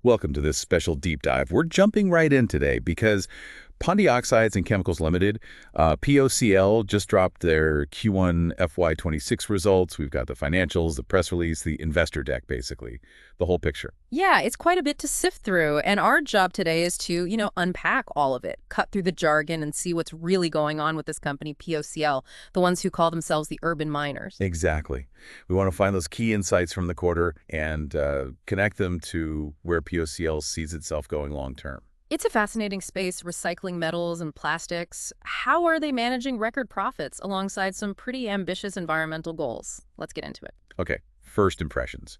Welcome to this special deep dive. We're jumping right in today because Pondy Oxides and Chemicals Ltd, POCL, just dropped their Q1 FY26 results. We've got the financials, the press release, the investor deck, basically, the whole picture. Yeah, it's quite a bit to sift through, and our job today is to, unpack all of it, cut through the jargon and see what's really going on with this company, POCL, the ones who call themselves the urban miners. Exactly. We want to find those key insights from the quarter and connect them to where POCL sees itself going long term. It's a fascinating space, recycling metals and plastics. How are they managing record profits alongside some pretty ambitious environmental goals? Let's get into it. Okay, first impressions.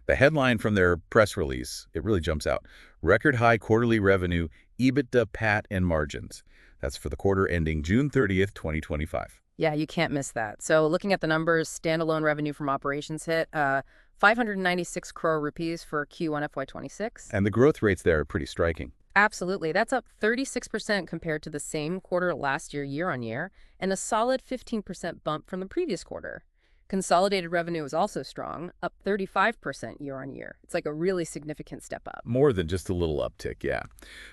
The headline from their press release, it really jumps out. Record high quarterly revenue, EBITDA, PAT, and margins. That's for the quarter ending June 30th, 2025. Yeah, you can't miss that. So looking at the numbers, standalone revenue from operations hit 596 crore rupees for Q1 FY26. And the growth rates there are pretty striking. Absolutely. That's up 36% compared to the same quarter last year, year-on-year, and a solid 15% bump from the previous quarter. Consolidated revenue is also strong, up 35% year-on-year. It's like a really significant step up. More than just a little uptick, yeah.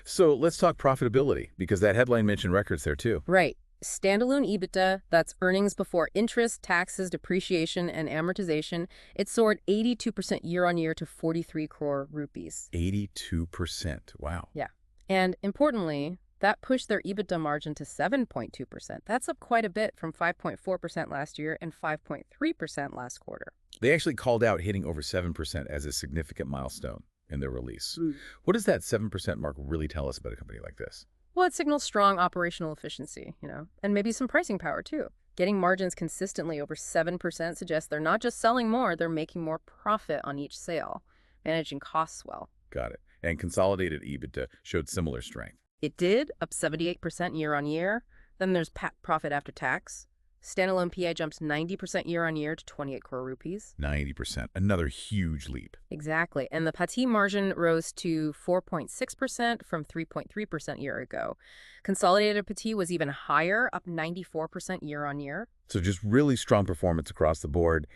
So let's talk profitability, because that headline mentioned records there too. Right. Standalone EBITDA, that's earnings before interest, taxes, depreciation, and amortization, it soared 82% year-on-year to 43 crore rupees. 82%. Wow. Yeah. And importantly, that pushed their EBITDA margin to 7.2%. That's up quite a bit from 5.4% last year and 5.3% last quarter. They actually called out hitting over 7% as a significant milestone in their release. Mm. What does that 7% mark really tell us about a company like this? Well, it signals strong operational efficiency, and maybe some pricing power too. Getting margins consistently over 7% suggests they're not just selling more, they're making more profit on each sale, managing costs well. Got it. And consolidated EBITDA showed similar strength. It did, up 78% year-on-year. Then there's profit after tax. Standalone PI jumps 90% year-on-year to 28 crore rupees. 90%. Another huge leap. Exactly. And the PAT margin rose to 4.6% from 3.3% a year ago. Consolidated PAT was even higher, up 94% year-on-year. So just really strong performance across the board.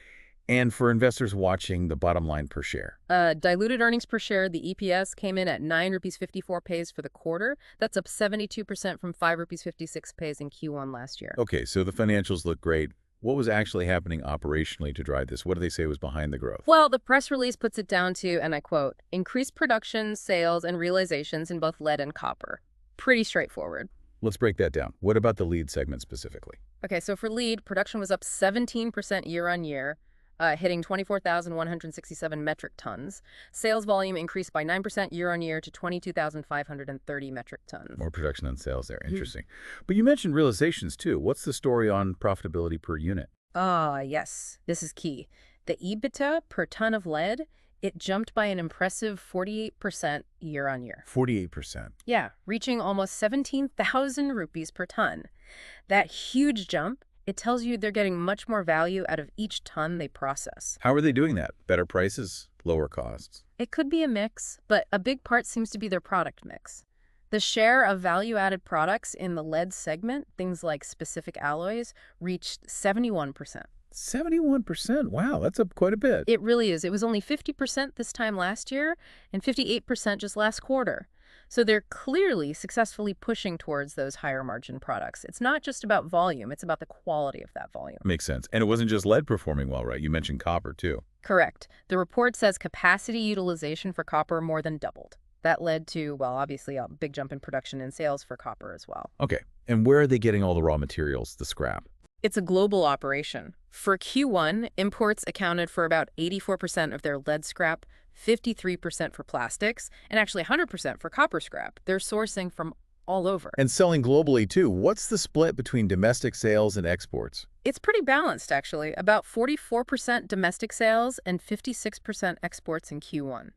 And for investors watching, the bottom line per share. Diluted earnings per share, the EPS, came in at 9 rupees 54 paise for the quarter. That's up 72% from 5 rupees 56 paise in Q1 last year. Okay, so the financials look great. What was actually happening operationally to drive this? What do they say was behind the growth? Well, the press release puts it down to, and I quote, increased production, sales, and realizations in both lead and copper. Pretty straightforward. Let's break that down. What about the lead segment specifically? Okay, so for lead, production was up 17% year-on-year, hitting 24,167 metric tons. Sales volume increased by 9% year-on-year to 22,530 metric tons. More production than sales there. Interesting. But you mentioned realizations too. What's the story on profitability per unit? Yes. This is key. The EBITDA per ton of lead, it jumped by an impressive 48% year-on-year. 48%. Yeah, reaching almost 17,000 rupees per ton. That huge jump, it tells you they're getting much more value out of each ton they process. How are they doing that? Better prices, lower costs? It could be a mix, but a big part seems to be their product mix. The share of value-added products in the lead segment, things like specific alloys, reached 71%. 71%? Wow, that's up quite a bit. It really is. It was only 50% this time last year and 58% just last quarter. So they're clearly successfully pushing towards those higher margin products. It's not just about volume, it's about the quality of that volume. Makes sense. And it wasn't just lead performing well, right? You mentioned copper too. Correct. The report says capacity utilization for copper more than doubled. That led to, well, obviously a big jump in production and sales for copper as well. Okay. And where are they getting all the raw materials, the scrap? It's a global operation. For Q1, imports accounted for about 84% of their lead scrap, 53% for plastics, and actually 100% for copper scrap. They're sourcing from all over. And selling globally too. What's the split between domestic sales and exports? It's pretty balanced, actually. About 44% domestic sales and 56% exports in Q1.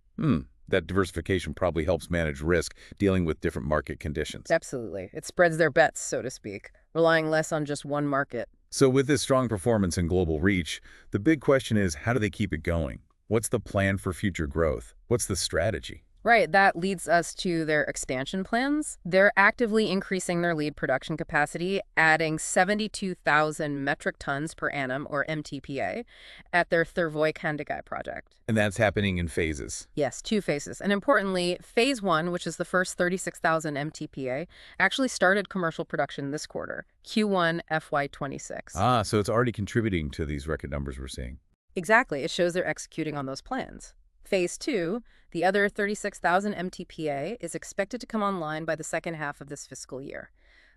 That diversification probably helps manage risk dealing with different market conditions. Absolutely. It spreads their bets, so to speak, relying less on just one market. So with this strong performance and global reach, the big question is, how do they keep it going? What's the plan for future growth? What's the strategy? Right, that leads us to their expansion plans. They're actively increasing their lead production capacity, adding 72,000 metric tons per annum, or MTPA, at their Thervoy-Candigai project. And that's happening in phases. Yes, two phases. And importantly, phase one, which is the first 36,000 MTPA, actually started commercial production this quarter, Q1 FY26. Ah, so it's already contributing to these record numbers we're seeing. Exactly, it shows they're executing on those plans. Phase two, the other 36,000 MTPA, is expected to come online by the second half of this fiscal year.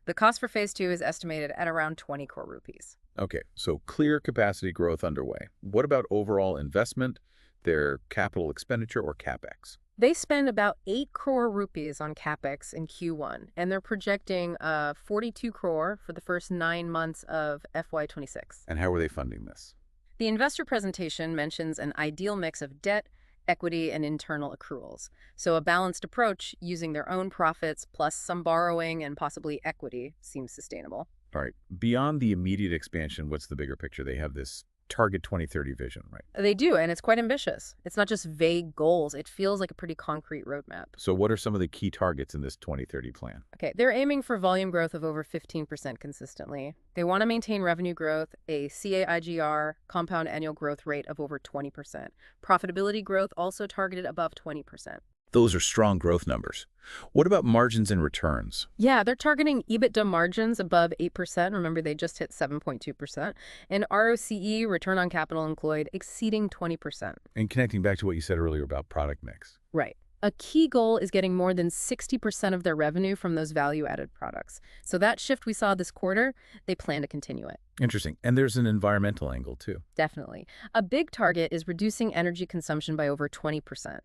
The cost for phase two is estimated at around 20 crore rupees. Okay, so clear capacity growth underway. What about overall investment, their capital expenditure or CapEx? They spend about 8 crore rupees on capex in Q1, and they're projecting 42 crore for the first 9 months of FY26. And how are they funding this? The investor presentation mentions an ideal mix of debt, equity, and internal accruals. So a balanced approach using their own profits plus some borrowing and possibly equity seems sustainable. All right, beyond the immediate expansion, what's the bigger picture? They have this Target 2030 vision, right? They do, and it's quite ambitious. It's not just vague goals. It feels like a pretty concrete roadmap. So what are some of the key targets in this 2030 plan? Okay, they're aiming for volume growth of over 15% consistently. They want to maintain revenue growth, a CAGR, compound annual growth rate of over 20%. Profitability growth also targeted above 20%. Those are strong growth numbers. What about margins and returns? Yeah, they're targeting EBITDA margins above 8%. Remember, they just hit 7.2%. And ROCE, return on capital employed, exceeding 20%. And connecting back to what you said earlier about product mix. Right. A key goal is getting more than 60% of their revenue from those value-added products. So that shift we saw this quarter, they plan to continue it. Interesting. And there's an environmental angle, too. Definitely. A big target is reducing energy consumption by over 20%.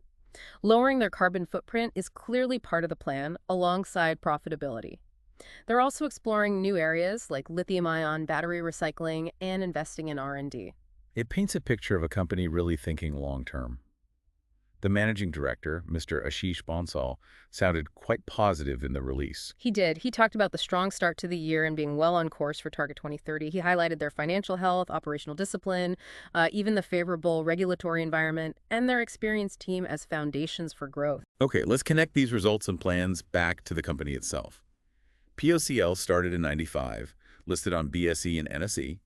Lowering their carbon footprint is clearly part of the plan, alongside profitability. They're also exploring new areas like lithium-ion battery recycling and investing in R&D. It paints a picture of a company really thinking long-term. The managing director, Mr. Ashish Bansal, sounded quite positive in the release. He did. He talked about the strong start to the year and being well on course for Target 2030. He highlighted their financial health, operational discipline, even the favorable regulatory environment, and their experienced team as foundations for growth. Okay, let's connect these results and plans back to the company itself. POCL started in '95, listed on BSE and NSE.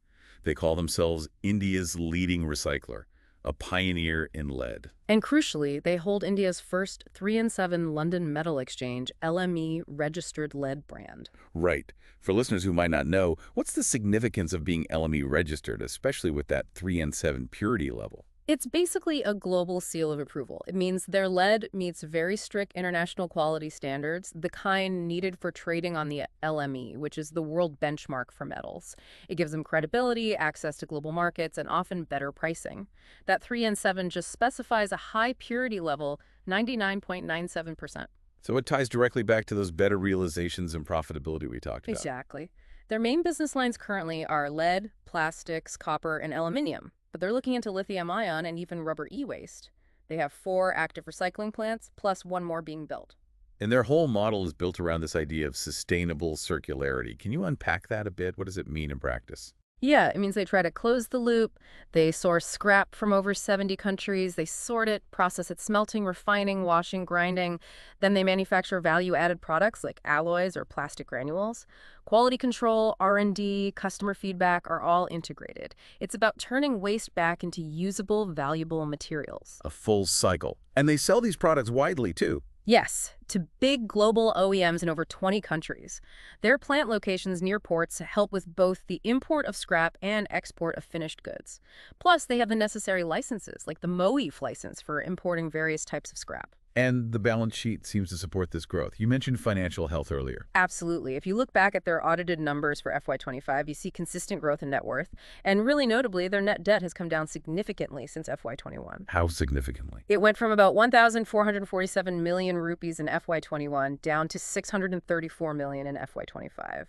They call themselves India's leading recycler, a pioneer in lead. And crucially, they hold India's first 3&7 London Metal Exchange LME registered lead brand. Right. For listeners who might not know, what's the significance of being LME registered, especially with that 3N7 purity level? It's basically a global seal of approval. It means their lead meets very strict international quality standards, the kind needed for trading on the LME, which is the world benchmark for metals. It gives them credibility, access to global markets, and often better pricing. That 3N7 just specifies a high purity level, 99.97%. So it ties directly back to those better realizations and profitability we talked about. Exactly. Their main business lines currently are lead, plastics, copper, and aluminium. But they're looking into lithium-ion and even rubber e-waste. They have 4 active recycling plants, plus 1 more being built. And their whole model is built around this idea of sustainable circularity. Can you unpack that a bit? What does it mean in practice? Yeah, it means they try to close the loop. They source scrap from over 70 countries. They sort it, process it, smelting, refining, washing, grinding. Then they manufacture value-added products like alloys or plastic granules. Quality control, R&D, customer feedback are all integrated. It's about turning waste back into usable, valuable materials. A full cycle. And they sell these products widely, too. Yes, to big global OEMs in over 20 countries. Their plant locations near ports help with both the import of scrap and export of finished goods. Plus, they have the necessary licenses, like the MOEF license for importing various types of scrap. And the balance sheet seems to support this growth. You mentioned financial health earlier. Absolutely. If you look back at their audited numbers for FY25, you see consistent growth in net worth. And really notably, their net debt has come down significantly since FY21. How significantly? It went from about 1,447 million rupees in FY21 down to 634 million in FY25.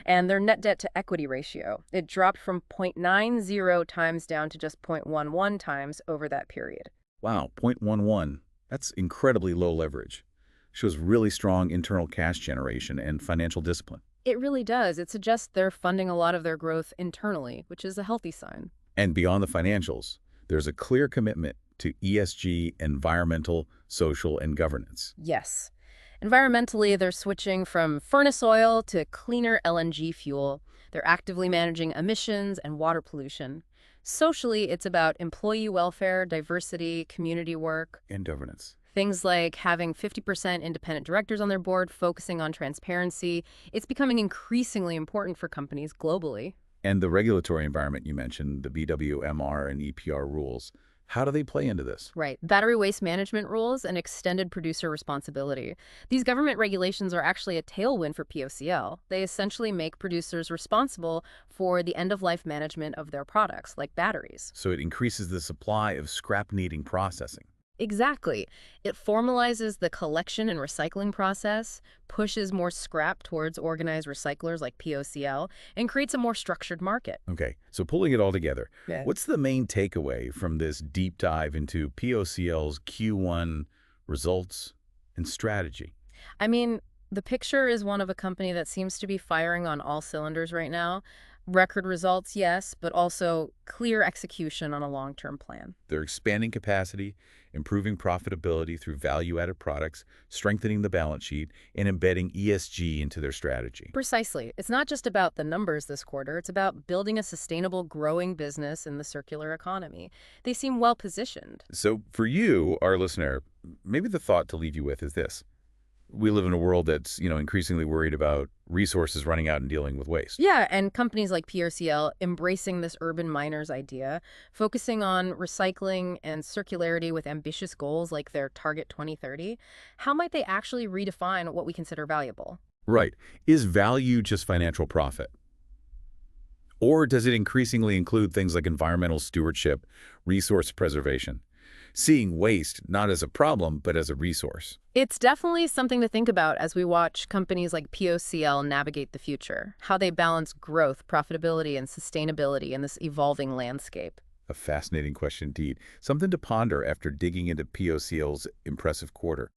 And their net debt to equity ratio, it dropped from 0.90 times down to just 0.11 times over that period. Wow, 0.11. That's incredibly low leverage. Shows really strong internal cash generation and financial discipline. It really does. It suggests they're funding a lot of their growth internally, which is a healthy sign. And beyond the financials, there's a clear commitment to ESG, environmental, social, and governance. Yes. Environmentally, they're switching from furnace oil to cleaner LNG fuel. They're actively managing emissions and water pollution. Socially, it's about employee welfare, diversity, community work. And governance. Things like having 50% independent directors on their board, focusing on transparency. It's becoming increasingly important for companies globally. And the regulatory environment you mentioned, the BWMR and EPR rules, how do they play into this? Right. Battery waste management rules and extended producer responsibility. These government regulations are actually a tailwind for POCL. They essentially make producers responsible for the end-of-life management of their products, like batteries. So it increases the supply of scrap-needing processing. Exactly. It formalizes the collection and recycling process, pushes more scrap towards organized recyclers like POCL, and creates a more structured market. Okay, so pulling it all together, Yeah. what's the main takeaway from this deep dive into POCL's Q1 results and strategy? I mean, the picture is one of a company that seems to be firing on all cylinders right now. Record results, yes, but also clear execution on a long-term plan. They're expanding capacity, improving profitability through value-added products, strengthening the balance sheet, and embedding ESG into their strategy. Precisely. It's not just about the numbers this quarter. It's about building a sustainable, growing business in the circular economy. They seem well-positioned. So for you, our listener, maybe the thought to leave you with is this. We live in a world that's, increasingly worried about resources running out and dealing with waste. Yeah, and companies like POCL embracing this urban miners idea, focusing on recycling and circularity with ambitious goals like their Target 2030. How might they actually redefine what we consider valuable? Right. Is value just financial profit? Or does it increasingly include things like environmental stewardship, resource preservation? Seeing waste not as a problem, but as a resource. It's definitely something to think about as we watch companies like POCL navigate the future, how they balance growth, profitability, and sustainability in this evolving landscape. A fascinating question indeed. Something to ponder after digging into POCL's impressive quarter.